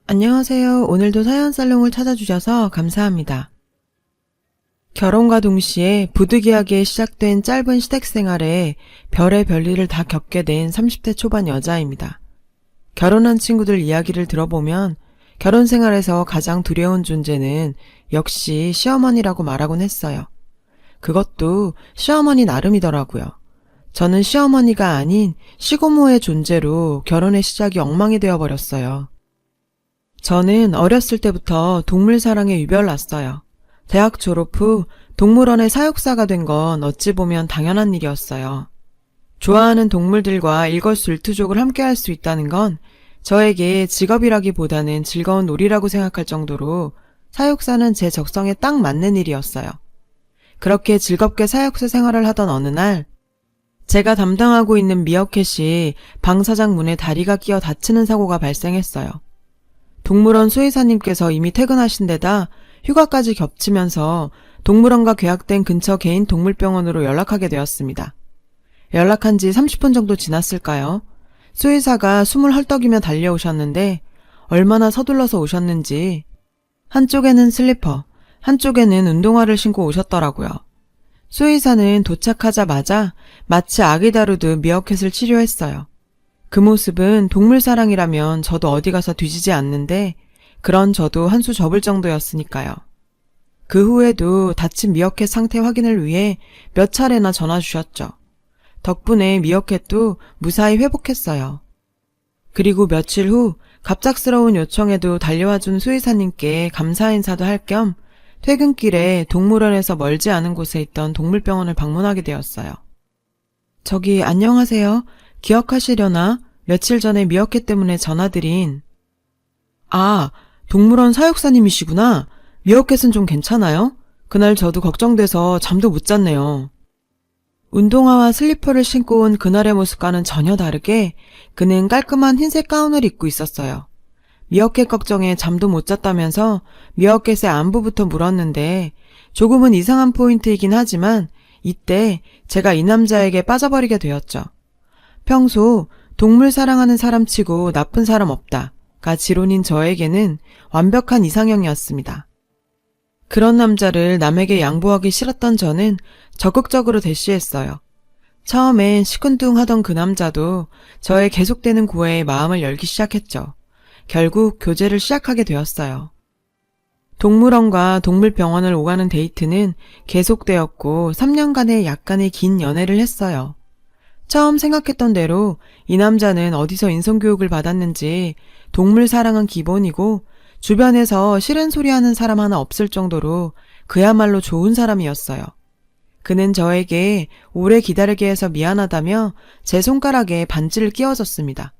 안녕하세요. 오늘도 사연살롱을 찾아주셔서 감사합니다. 결혼과 동시에 부득이하게 시작된 짧은 시댁 생활에 별의 별일을 다 겪게 된 30대 초반 여자입니다. 결혼한 친구들 이야기를 들어보면 결혼 생활에서 가장 두려운 존재는 역시 시어머니라고 말하곤 했어요. 그것도 시어머니 나름이더라고요. 저는 시어머니가 아닌 시고모의 존재로 결혼의 시작이 엉망이 되어버렸어요. 저는 어렸을 때부터 동물 사랑에 유별났어요. 대학 졸업 후 동물원의 사육사가 된 건 어찌 보면 당연한 일이었어요. 좋아하는 동물들과 일거수일투족을 함께 할 수 있다는 건 저에게 직업이라기보다는 즐거운 놀이라고 생각할 정도로 사육사는 제 적성에 딱 맞는 일이었어요. 그렇게 즐겁게 사육사 생활을 하던 어느 날 제가 담당하고 있는 미어캣이 방 사장 문에 다리가 끼어 다치는 사고가 발생했어요. 동물원 수의사님께서 이미 퇴근하신 데다 휴가까지 겹치면서 동물원과 계약된 근처 개인 동물병원으로 연락하게 되었습니다. 연락한 지 30분 정도 지났을까요? 수의사가 숨을 헐떡이며 달려오셨는데 얼마나 서둘러서 오셨는지 한쪽에는 슬리퍼, 한쪽에는 운동화를 신고 오셨더라고요. 수의사는 도착하자마자 마치 아기 다루듯 미어캣을 치료했어요. 그 모습은 동물 사랑이라면 저도 어디 가서 뒤지지 않는데 그런 저도 한 수 접을 정도였으니까요. 그 후에도 다친 미어캣 상태 확인을 위해 몇 차례나 전화 주셨죠. 덕분에 미어캣도 무사히 회복했어요. 그리고 며칠 후 갑작스러운 요청에도 달려와준 수의사님께 감사 인사도 할 겸 퇴근길에 동물원에서 멀지 않은 곳에 있던 동물병원을 방문하게 되었어요. 저기 안녕하세요. 기억하시려나? 며칠 전에 미어캣 때문에 전화드린. 아, 동물원 사육사님이시구나. 미어캣은 좀 괜찮아요? 그날 저도 걱정돼서 잠도 못 잤네요. 운동화와 슬리퍼를 신고 온 그날의 모습과는 전혀 다르게 그는 깔끔한 흰색 가운을 입고 있었어요. 미어캣 걱정에 잠도 못 잤다면서 미어캣의 안부부터 물었는데 조금은 이상한 포인트이긴 하지만 이때 제가 이 남자에게 빠져버리게 되었죠. 평소 동물 사랑하는 사람치고 나쁜 사람 없다가 지론인 저에게는 완벽한 이상형이었습니다. 그런 남자를 남에게 양보하기 싫었던 저는 적극적으로 대시했어요. 처음엔 시큰둥하던 그 남자도 저의 계속되는 구애에 마음을 열기 시작했죠. 결국 교제를 시작하게 되었어요. 동물원과 동물병원을 오가는 데이트는 계속되었고 3년간의 약간의 긴 연애를 했어요. 처음 생각했던 대로 이 남자는 어디서 인성교육을 받았는지 동물 사랑은 기본이고 주변에서 싫은 소리 하는 사람 하나 없을 정도로 그야말로 좋은 사람이었어요. 그는 저에게 오래 기다리게 해서 미안하다며 제 손가락에 반지를 끼워줬습니다.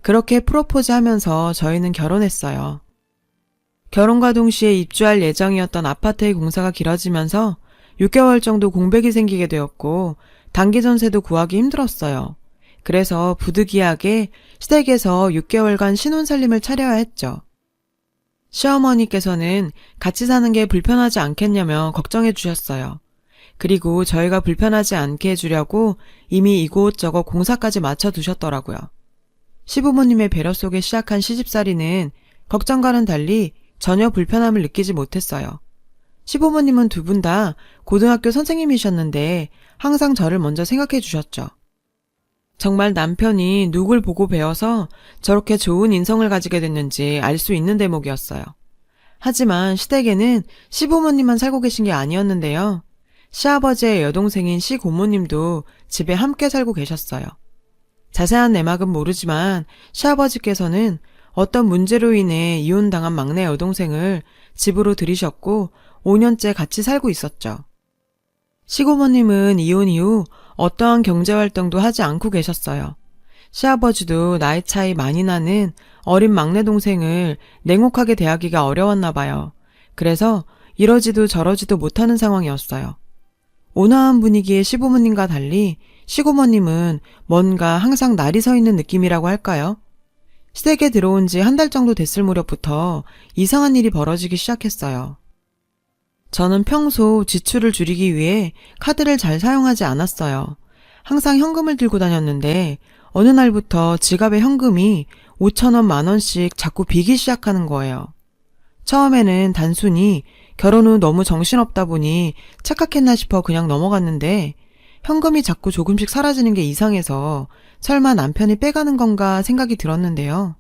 그렇게 프로포즈하면서 저희는 결혼했어요. 결혼과 동시에 입주할 예정이었던 아파트의 공사가 길어지면서 6개월 정도 공백이 생기게 되었고 단기 전세도 구하기 힘들었어요. 그래서 부득이하게 시댁에서 6개월간 신혼살림을 차려야 했죠. 시어머니께서는 같이 사는 게 불편하지 않겠냐며 걱정해 주셨어요. 그리고 저희가 불편하지 않게 해주려고 이미 이곳저곳 공사까지 맞춰두셨더라고요. 시부모님의 배려 속에 시작한 시집살이는 걱정과는 달리 전혀 불편함을 느끼지 못했어요. 시부모님은 두 분 다 고등학교 선생님이셨는데 항상 저를 먼저 생각해 주셨죠. 정말 남편이 누굴 보고 배워서 저렇게 좋은 인성을 가지게 됐는지 알 수 있는 대목이었어요. 하지만 시댁에는 시부모님만 살고 계신 게 아니었는데요. 시아버지의 여동생인 시고모님도 집에 함께 살고 계셨어요. 자세한 내막은 모르지만 시아버지께서는 어떤 문제로 인해 이혼당한 막내 여동생을 집으로 들이셨고 5년째 같이 살고 있었죠. 시고모님은 이혼 이후 어떠한 경제활동도 하지 않고 계셨어요. 시아버지도 나이 차이 많이 나는 어린 막내 동생을 냉혹하게 대하기가 어려웠나 봐요. 그래서 이러지도 저러지도 못하는 상황이었어요. 온화한 분위기의 시부모님과 달리 시고모님은 뭔가 항상 날이 서 있는 느낌이라고 할까요? 시댁에 들어온 지 한 달 정도 됐을 무렵부터 이상한 일이 벌어지기 시작했어요. 저는 평소 지출을 줄이기 위해 카드를 잘 사용하지 않았어요. 항상 현금을 들고 다녔는데 어느 날부터 지갑에 현금이 5,000원, 10,000원씩 자꾸 비기 시작하는 거예요. 처음에는 단순히 결혼 후 너무 정신없다 보니 착각했나 싶어 그냥 넘어갔는데 현금이 자꾸 조금씩 사라지는 게 이상해서 설마 남편이 빼가는 건가 생각이 들었는데요.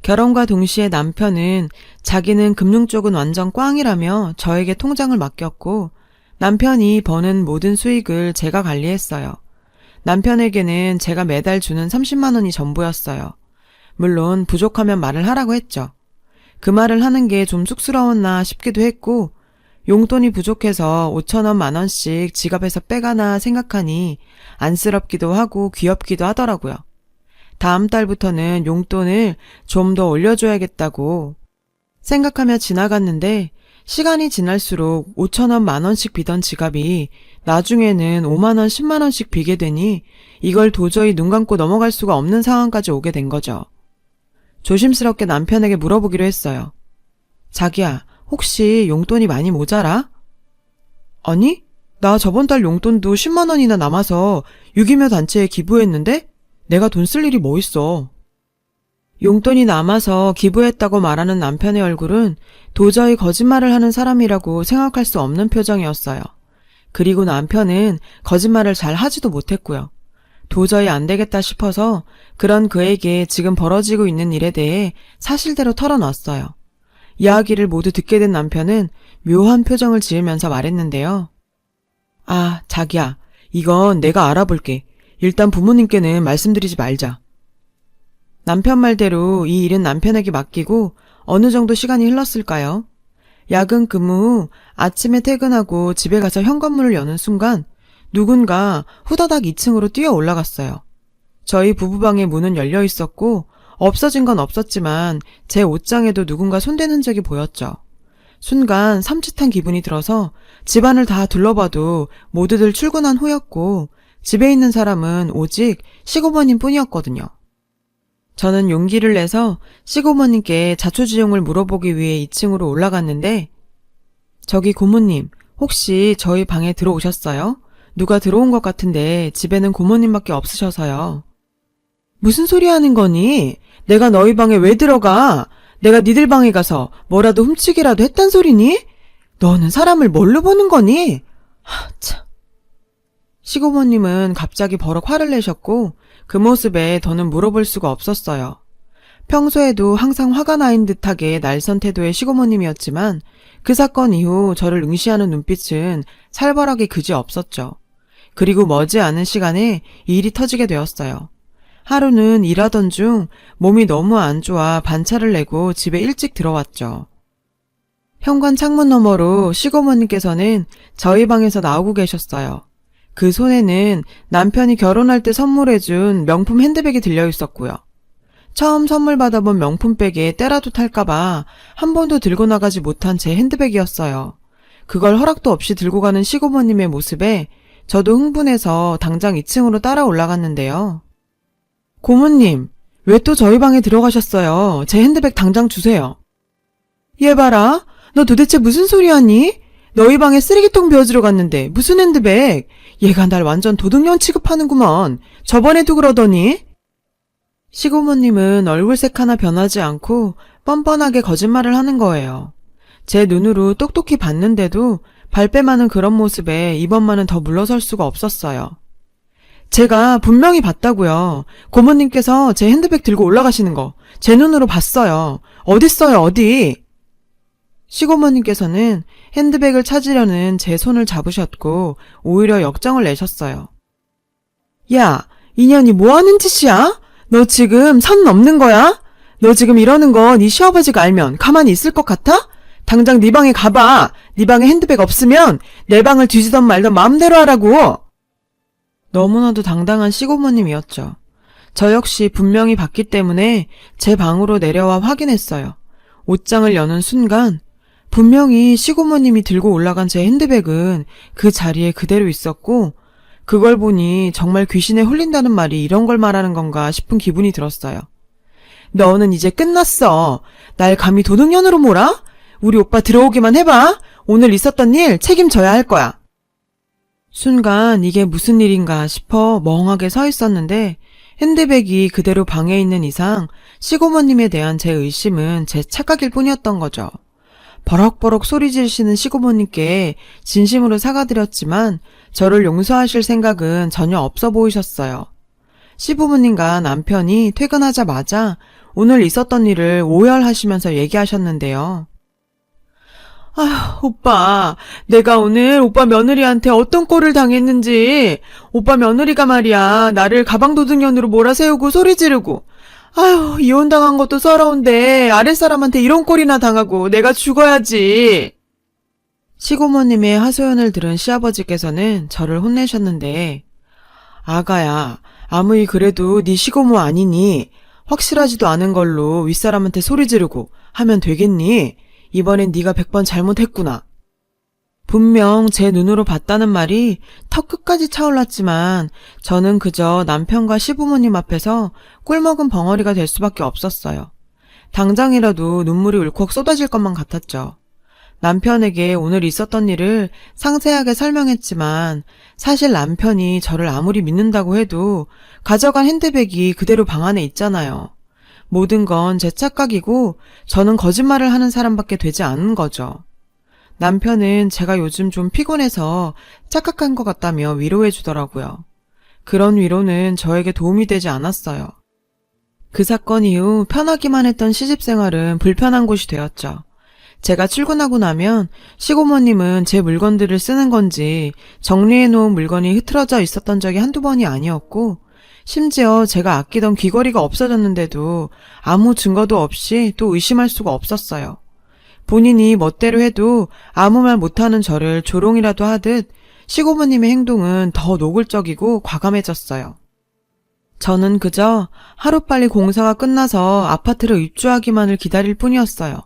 결혼과 동시에 남편은 자기는 금융 쪽은 완전 꽝이라며 저에게 통장을 맡겼고 남편이 버는 모든 수익을 제가 관리했어요. 남편에게는 제가 매달 주는 30만 원이 전부였어요. 물론 부족하면 말을 하라고 했죠. 그 말을 하는 게 좀 쑥스러웠나 싶기도 했고 용돈이 부족해서 5,000원, 10,000원씩 지갑에서 빼가나 생각하니 안쓰럽기도 하고 귀엽기도 하더라고요. 다음 달부터는 용돈을 좀 더 올려줘야겠다고 생각하며 지나갔는데 시간이 지날수록 5,000원, 10,000원씩 비던 지갑이 나중에는 5만 원, 10만 원씩 비게 되니 이걸 도저히 눈 감고 넘어갈 수가 없는 상황까지 오게 된 거죠. 조심스럽게 남편에게 물어보기로 했어요. 자기야, 혹시 용돈이 많이 모자라? 아니, 나 저번 달 용돈도 10만 원이나 남아서 유기묘 단체에 기부했는데 내가 돈 쓸 일이 뭐 있어. 용돈이 남아서 기부했다고 말하는 남편의 얼굴은 도저히 거짓말을 하는 사람이라고 생각할 수 없는 표정이었어요. 그리고 남편은 거짓말을 잘 하지도 못했고요. 도저히 안 되겠다 싶어서 그런 그에게 지금 벌어지고 있는 일에 대해 사실대로 털어놨어요. 이야기를 모두 듣게 된 남편은 묘한 표정을 지으면서 말했는데요. 아, 자기야, 이건 내가 알아볼게. 일단 부모님께는 말씀드리지 말자. 남편 말대로 이 일은 남편에게 맡기고 어느 정도 시간이 흘렀을까요? 야근 근무 후 아침에 퇴근하고 집에 가서 현관문을 여는 순간 누군가 후다닥 2층으로 뛰어 올라갔어요. 저희 부부방의 문은 열려 있었고 없어진 건 없었지만 제 옷장에도 누군가 손댄 흔적이 보였죠. 순간 삼짓한 기분이 들어서 집안을 다 둘러봐도 모두들 출근한 후였고 집에 있는 사람은 오직 시고모님 뿐이었거든요. 저는 용기를 내서 시고모님께 자초지종을 물어보기 위해 2층으로 올라갔는데 저기 고모님, 혹시 저희 방에 들어오셨어요? 누가 들어온 것 같은데 집에는 고모님밖에 없으셔서요. 무슨 소리 하는 거니? 내가 너희 방에 왜 들어가? 내가 니들 방에 가서 뭐라도 훔치기라도 했단 소리니? 너는 사람을 뭘로 보는 거니? 참. 시고모님은 갑자기 버럭 화를 내셨고 그 모습에 더는 물어볼 수가 없었어요. 평소에도 항상 화가 나인 듯하게 날선 태도의 시고모님이었지만 그 사건 이후 저를 응시하는 눈빛은 살벌하게 그지 없었죠. 그리고 머지않은 시간에 일이 터지게 되었어요. 하루는 일하던 중 몸이 너무 안 좋아 반차를 내고 집에 일찍 들어왔죠. 현관 창문 너머로 시고모님께서는 저희 방에서 나오고 계셨어요. 그 손에는 남편이 결혼할 때 선물해준 명품 핸드백이 들려 있었고요. 처음 선물 받아본 명품백에 때라도 탈까봐 한 번도 들고 나가지 못한 제 핸드백이었어요. 그걸 허락도 없이 들고 가는 시고모님의 모습에 저도 흥분해서 당장 2층으로 따라 올라갔는데요. 고모님, 왜 또 저희 방에 들어가셨어요? 제 핸드백 당장 주세요. 얘 봐라, 너 도대체 무슨 소리 하니? 너희 방에 쓰레기통 비워주러 갔는데 무슨 핸드백? 얘가 날 완전 도둑년 취급하는구먼. 저번에도 그러더니. 시고모님은 얼굴색 하나 변하지 않고 뻔뻔하게 거짓말을 하는 거예요. 제 눈으로 똑똑히 봤는데도 발뺌하는 그런 모습에 이번만은 더 물러설 수가 없었어요. 제가 분명히 봤다고요. 고모님께서 제 핸드백 들고 올라가시는 거 제 눈으로 봤어요. 어딨어요, 어디? 시고모님께서는 핸드백을 찾으려는 제 손을 잡으셨고 오히려 역정을 내셨어요. 야, 이년이 뭐하는 짓이야? 너 지금 선 넘는 거야? 너 지금 이러는 거 네 시아버지가 알면 가만히 있을 것 같아? 당장 네 방에 가봐. 네 방에 핸드백 없으면 내 방을 뒤지던 말던 마음대로 하라고. 너무나도 당당한 시고모님이었죠. 저 역시 분명히 봤기 때문에 제 방으로 내려와 확인했어요. 옷장을 여는 순간 분명히 시고모님이 들고 올라간 제 핸드백은 그 자리에 그대로 있었고 그걸 보니 정말 귀신에 홀린다는 말이 이런 걸 말하는 건가 싶은 기분이 들었어요. 너는 이제 끝났어. 날 감히 도둑년으로 몰아? 우리 오빠 들어오기만 해봐. 오늘 있었던 일 책임져야 할 거야. 순간 이게 무슨 일인가 싶어 멍하게 서 있었는데 핸드백이 그대로 방에 있는 이상 시고모님에 대한 제 의심은 제 착각일 뿐이었던 거죠. 버럭버럭 소리 지르시는 시고모님께 진심으로 사과드렸지만 저를 용서하실 생각은 전혀 없어 보이셨어요. 시부모님과 남편이 퇴근하자마자 오늘 있었던 일을 오열하시면서 얘기하셨는데요. 아휴, 오빠, 내가 오늘 오빠 며느리한테 어떤 꼴을 당했는지, 오빠 며느리가 말이야, 나를 가방도둑년으로 몰아세우고 소리 지르고, 아휴, 이혼당한 것도 서러운데, 아랫사람한테 이런 꼴이나 당하고, 내가 죽어야지. 시고모님의 하소연을 들은 시아버지께서는 저를 혼내셨는데, 아가야, 아무리 그래도 네 시고모 아니니, 확실하지도 않은 걸로 윗사람한테 소리 지르고 하면 되겠니? 이번엔 네가 100번 잘못했구나. 분명 제 눈으로 봤다는 말이 턱 끝까지 차올랐지만 저는 그저 남편과 시부모님 앞에서 꿀먹은 벙어리가 될 수밖에 없었어요. 당장이라도 눈물이 울컥 쏟아질 것만 같았죠. 남편에게 오늘 있었던 일을 상세하게 설명했지만 사실 남편이 저를 아무리 믿는다고 해도 가져간 핸드백이 그대로 방 안에 있잖아요. 모든 건 제 착각이고 저는 거짓말을 하는 사람밖에 되지 않은 거죠. 남편은 제가 요즘 좀 피곤해서 착각한 것 같다며 위로해 주더라고요. 그런 위로는 저에게 도움이 되지 않았어요. 그 사건 이후 편하기만 했던 시집생활은 불편한 곳이 되었죠. 제가 출근하고 나면 시고모님은 제 물건들을 쓰는 건지 정리해 놓은 물건이 흐트러져 있었던 적이 한두 번이 아니었고 심지어 제가 아끼던 귀걸이가 없어졌는데도 아무 증거도 없이 또 의심할 수가 없었어요. 본인이 멋대로 해도 아무 말 못하는 저를 조롱이라도 하듯 시고모님의 행동은 더 노골적이고 과감해졌어요. 저는 그저 하루빨리 공사가 끝나서 아파트로 입주하기만을 기다릴 뿐이었어요.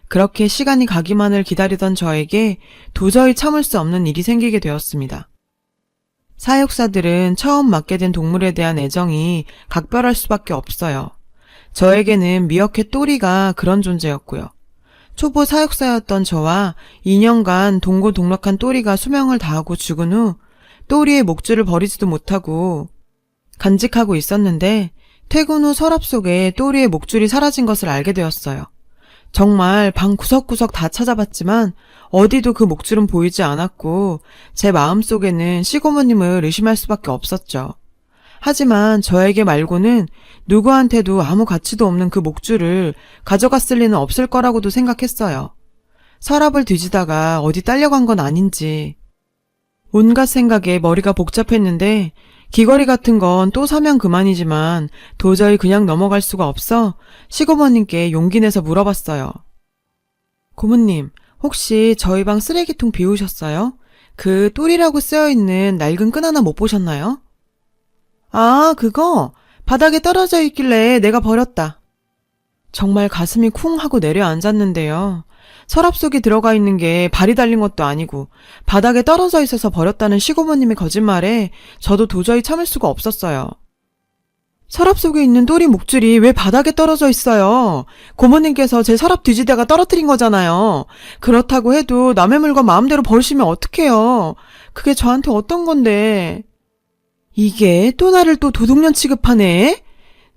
그렇게 시간이 가기만을 기다리던 저에게 도저히 참을 수 없는 일이 생기게 되었습니다. 사육사들은 처음 맡게 된 동물에 대한 애정이 각별할 수밖에 없어요. 저에게는 미어캣 또리가 그런 존재였고요. 초보 사육사였던 저와 2년간 동고동락한 또리가 수명을 다하고 죽은 후 또리의 목줄을 버리지도 못하고 간직하고 있었는데 퇴근 후 서랍 속에 또리의 목줄이 사라진 것을 알게 되었어요. 정말 방 구석구석 다 찾아봤지만 어디도 그 목줄은 보이지 않았고 제 마음속에는 시고모님을 의심할 수밖에 없었죠. 하지만 저에게 말고는 누구한테도 아무 가치도 없는 그 목줄을 가져갔을 리는 없을 거라고도 생각했어요. 서랍을 뒤지다가 어디 딸려간 건 아닌지. 온갖 생각에 머리가 복잡했는데 귀걸이 같은 건 또 사면 그만이지만 도저히 그냥 넘어갈 수가 없어 시고모님께 용기 내서 물어봤어요. 고모님, 혹시 저희 방 쓰레기통 비우셨어요? 그 똘이라고 쓰여있는 낡은 끈 하나 못 보셨나요? 아, 그거 바닥에 떨어져 있길래 내가 버렸다. 정말 가슴이 쿵 하고 내려앉았는데요. 서랍 속에 들어가 있는 게 발이 달린 것도 아니고 바닥에 떨어져 있어서 버렸다는 시고모님의 거짓말에 저도 도저히 참을 수가 없었어요. 서랍 속에 있는 똘이 목줄이 왜 바닥에 떨어져 있어요? 고모님께서 제 서랍 뒤지다가 떨어뜨린 거잖아요. 그렇다고 해도 남의 물건 마음대로 버리시면 어떡해요? 그게 저한테 어떤 건데. 이게 또 나를 또 도둑년 취급하네?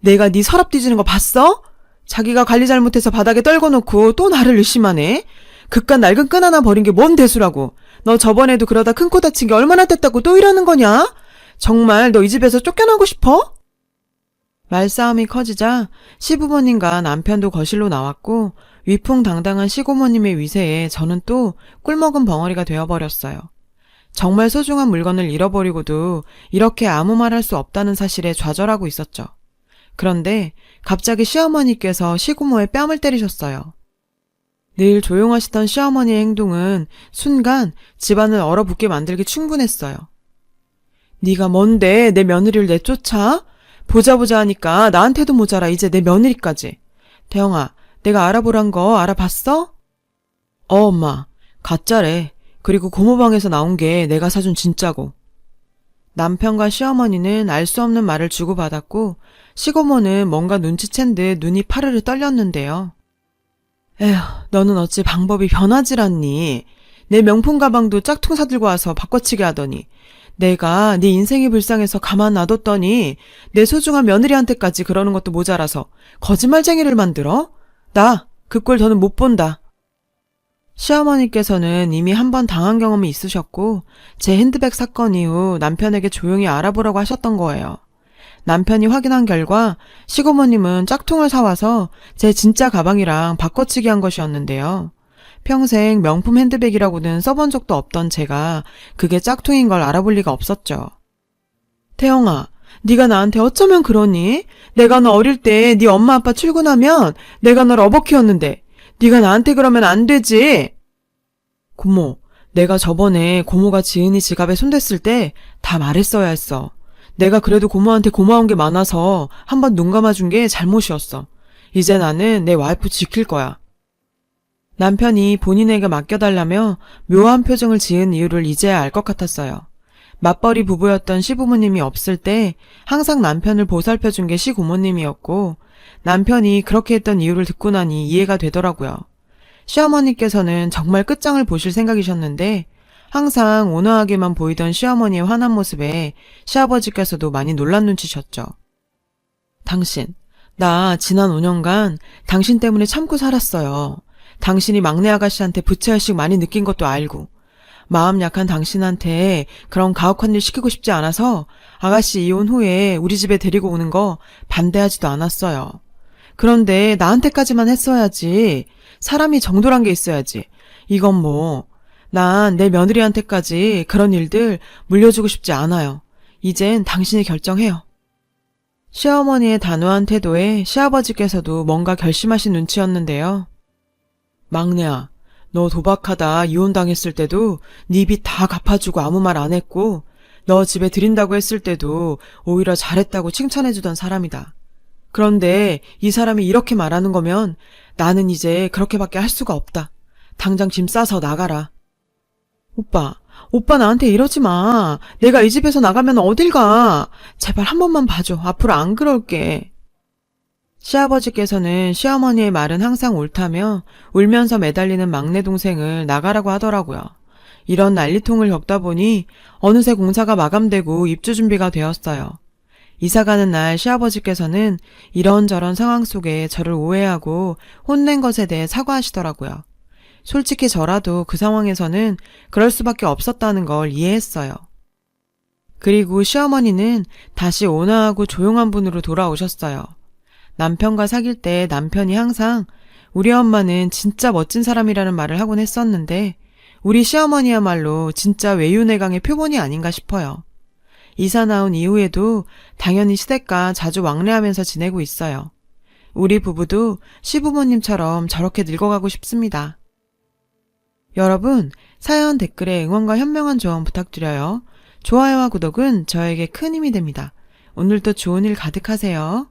내가 네 서랍 뒤지는 거 봤어? 자기가 관리 잘못해서 바닥에 떨궈놓고 또 나를 의심하네. 그깟 낡은 끈 하나 버린 게 뭔 대수라고. 너 저번에도 그러다 큰 코 다친 게 얼마나 됐다고 또 이러는 거냐? 정말 너 이 집에서 쫓겨나고 싶어? 말싸움이 커지자 시부모님과 남편도 거실로 나왔고 위풍당당한 시고모님의 위세에 저는 또 꿀먹은 벙어리가 되어버렸어요. 정말 소중한 물건을 잃어버리고도 이렇게 아무 말 할 수 없다는 사실에 좌절하고 있었죠. 그런데 갑자기 시어머니께서 시고모의 뺨을 때리셨어요. 늘 조용하시던 시어머니의 행동은 순간 집안을 얼어붙게 만들기 충분했어요. 네가 뭔데 내 며느리를 내쫓아? 보자 하니까 나한테도 모자라 이제 내 며느리까지. 대영아, 내가 알아보란 거 알아봤어? 엄마, 가짜래. 그리고 고모방에서 나온 게 내가 사준 진짜고. 남편과 시어머니는 알 수 없는 말을 주고받았고 시고모는 뭔가 눈치챈 듯 눈이 파르르 떨렸는데요. 에휴, 너는 어찌 방법이 변하질 않니? 내 명품 가방도 짝퉁 사들고 와서 바꿔치기 하더니 내가 네 인생이 불쌍해서 가만 놔뒀더니 내 소중한 며느리한테까지 그러는 것도 모자라서 거짓말쟁이를 만들어? 나 그 꼴 더는 못 본다. 시어머니께서는 이미 한 번 당한 경험이 있으셨고 제 핸드백 사건 이후 남편에게 조용히 알아보라고 하셨던 거예요. 남편이 확인한 결과 시고모님은 짝퉁을 사와서 제 진짜 가방이랑 바꿔치기 한 것이었는데요. 평생 명품 핸드백이라고는 써본 적도 없던 제가 그게 짝퉁인 걸 알아볼 리가 없었죠. 태영아, 네가 나한테 어쩌면 그러니? 내가 너 어릴 때 네 엄마 아빠 출근하면 내가 널 업어 키웠는데 네가 나한테 그러면 안 되지. 고모, 내가 저번에 고모가 지은이 지갑에 손댔을 때 다 말했어야 했어. 내가 그래도 고모한테 고마운 게 많아서 한번 눈 감아준 게 잘못이었어. 이제 나는 내 와이프 지킬 거야. 남편이 본인에게 맡겨달라며 묘한 표정을 지은 이유를 이제야 알 것 같았어요. 맞벌이 부부였던 시부모님이 없을 때 항상 남편을 보살펴준 게 시고모님이었고 남편이 그렇게 했던 이유를 듣고 나니 이해가 되더라고요. 시어머니께서는 정말 끝장을 보실 생각이셨는데 항상 온화하게만 보이던 시어머니의 화난 모습에 시아버지께서도 많이 놀란 눈치셨죠. 당신, 나 지난 5년간 당신 때문에 참고 살았어요. 당신이 막내 아가씨한테 부채의식 많이 느낀 것도 알고 마음 약한 당신한테 그런 가혹한 일 시키고 싶지 않아서 아가씨 이혼 후에 우리 집에 데리고 오는 거 반대하지도 않았어요. 그런데 나한테까지만 했어야지. 사람이 정도란 게 있어야지. 이건 뭐, 난 내 며느리한테까지 그런 일들 물려주고 싶지 않아요. 이젠 당신이 결정해요. 시어머니의 단호한 태도에 시아버지께서도 뭔가 결심하신 눈치였는데요. 막내야, 너 도박하다 이혼당했을 때도 네 빚 다 갚아주고 아무 말 안 했고 너 집에 들인다고 했을 때도 오히려 잘했다고 칭찬해주던 사람이다. 그런데 이 사람이 이렇게 말하는 거면 나는 이제 그렇게밖에 할 수가 없다. 당장 짐 싸서 나가라. 오빠 나한테 이러지 마. 내가 이 집에서 나가면 어딜 가. 제발 한 번만 봐줘. 앞으로 안 그럴게. 시아버지께서는 시어머니의 말은 항상 옳다며 울면서 매달리는 막내 동생을 나가라고 하더라고요. 이런 난리통을 겪다 보니 어느새 공사가 마감되고 입주 준비가 되었어요. 이사가는 날 시아버지께서는 이런저런 상황 속에 저를 오해하고 혼낸 것에 대해 사과하시더라고요. 솔직히 저라도 그 상황에서는 그럴 수밖에 없었다는 걸 이해했어요. 그리고 시어머니는 다시 온화하고 조용한 분으로 돌아오셨어요. 남편과 사귈 때 남편이 항상 우리 엄마는 진짜 멋진 사람이라는 말을 하곤 했었는데 우리 시어머니야말로 진짜 외유내강의 표본이 아닌가 싶어요. 이사 나온 이후에도 당연히 시댁과 자주 왕래하면서 지내고 있어요. 우리 부부도 시부모님처럼 저렇게 늙어가고 싶습니다. 여러분, 사연 댓글에 응원과 현명한 조언 부탁드려요. 좋아요와 구독은 저에게 큰 힘이 됩니다. 오늘도 좋은 일 가득하세요.